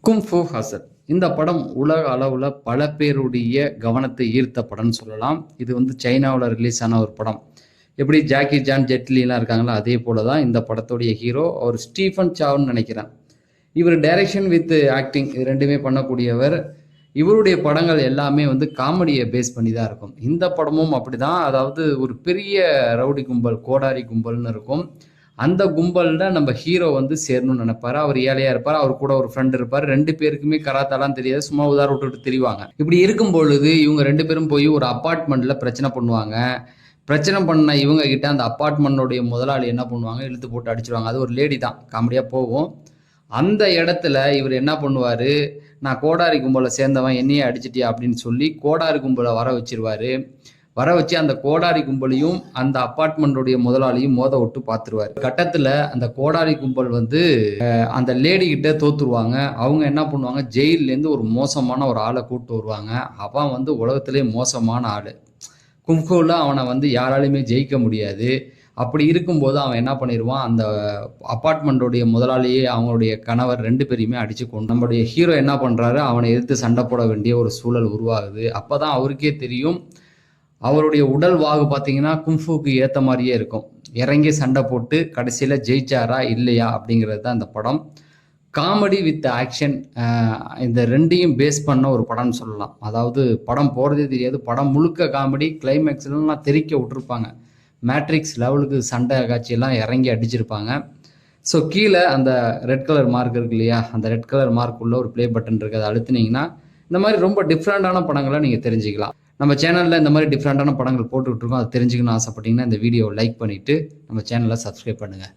Kung fu ஹசல் இந்த படம் உலக அளவில் பல பேருடைய கவனத்தை ஈர்த்த படம்னு சொல்லலாம். இது சைனாவில் ரிலீஸ் ஆன ஒரு படம். எப்படி ஜாக்கி ஜான் ஜெட்லிலாம் இருக்காங்களோ அதே போல தான் இந்த படத்துடைய ஹீரோ அவர் ஸ்டீஃபன் சாவ்னு நினைக்கிறேன். இவர் டைரக்ஷன் வித் ஆக்டிங் இது ரெண்டுமே பண்ணக்கூடியவர். இவருடைய படங்கள் எல்லாமே காமெடியை பேஸ் பண்ணி தான் இருக்கும். இந்த படமும் அப்படி தான். அதாவது ஒரு பெரிய ரவுடி கும்பல், கோடாரி கும்பல்னு இருக்கும். அந்த கும்பலில் நம்ம ஹீரோ சேரணும்னு நினைப்பாரு. அவர் ஏழையா இருப்பார், அவர் கூட ஒரு ஃப்ரெண்ட் இருப்பார். 2 பேருக்குமே கராத்தாலாம் தெரியாது, சும்மா உதார விட்டுட்டு திரிவாங்க. இப்படி இருக்கும் பொழுது இவங்க 2 பேரும் போய் ஒரு அப்பார்ட்மெண்ட்ல பிரச்சனை பண்ணுவாங்க. பிரச்சனை பண்ண இவங்க கிட்ட அந்த அப்பார்ட்மெண்ட்டோடைய முதலாளி என்ன பண்ணுவாங்க, இழுத்து போட்டு அடிச்சிருவாங்க. அது ஒரு லேடி தான், காமெடியாக போகும். அந்த இடத்துல இவர் என்ன பண்ணுவார், நான் கோடாரி கும்பலை சேர்ந்தவன், என்னையே அடிச்சிட்டியா அப்படின்னு சொல்லி கோடாரி கும்பலை வர வச்சிருவாரு. வர வச்சு அந்த கோடாரி கும்பலையும் அந்த அப்பார்ட்மெண்ட்டுடைய முதலாளியும் மோத விட்டு பார்த்துருவாரு. கட்டத்தில் அந்த கோடாரி கும்பல் அந்த லேடி கிட்ட தோத்துருவாங்க. அவங்க என்ன பண்ணுவாங்க, ஜெயிலேருந்து ஒரு மோசமான ஒரு ஆளை கூப்பிட்டு வருவாங்க. அவன் உலகத்திலே மோசமான ஆள். கும்ஃபூவில் அவனை யாராலையுமே ஜெயிக்க முடியாது. அப்படி இருக்கும்போது அவன் என்ன பண்ணிடுவான், அந்த அப்பார்ட்மெண்ட்டுடைய முதலாளியே அவங்களுடைய கணவர் 2 பேரையுமே அடிச்சு கொண்டு நம்மளுடைய ஹீரோ என்ன பண்ணுறாரு, அவனை எதிர்த்து சண்டை போட வேண்டிய ஒரு சூழல் உருவாகுது. அப்போ தான் அவருக்கே தெரியும், அவருடைய உடல் வாகு பார்த்தீங்கன்னா கும்ஃபூக்கு ஏற்ற மாதிரியே இருக்கும். இறங்கி சண்டை போட்டு கடைசியில் ஜெயிச்சாரா இல்லையா அப்படிங்கிறது தான் இந்த படம். காமெடி வித் ஆக்ஷன் இந்த ரெண்டையும் பேஸ் பண்ண ஒரு படம்னு சொல்லலாம். அதாவது படம் போகிறதே தெரியாது, படம் முழுக்க காமெடி. கிளைமேக்ஸ்லாம் தெறிக்க விட்டுருப்பாங்க. மேட்ரிக்ஸ் லெவலுக்கு சண்டை காட்சியெல்லாம் இறங்கி அடிச்சிருப்பாங்க. ஸோ கீழே அந்த ரெட் கலர் மார்க் இருக்கு இல்லையா, அந்த ரெட் கலர் மார்க் உள்ள ஒரு ப்ளே பட்டன் இருக்குது. அதை அழுத்தினீங்கன்னா இந்த மாதிரி ரொம்ப டிஃப்ரெண்ட்டான படங்களை நீங்கள் தெரிஞ்சுக்கலாம். நம்ம சேனலில் இந்த மாதிரி டிஃப்ரெண்ட்டான படங்கள் போட்டுக்கிட்டு இருக்கோம். அதை தெரிஞ்சுக்கணும்னு ஆசைப்பட்டீங்கன்னா இந்த வீடியோவை லைக் பண்ணிவிட்டு நம்ம சேனலை சப்ஸ்கிரைப் பண்ணுங்கள்.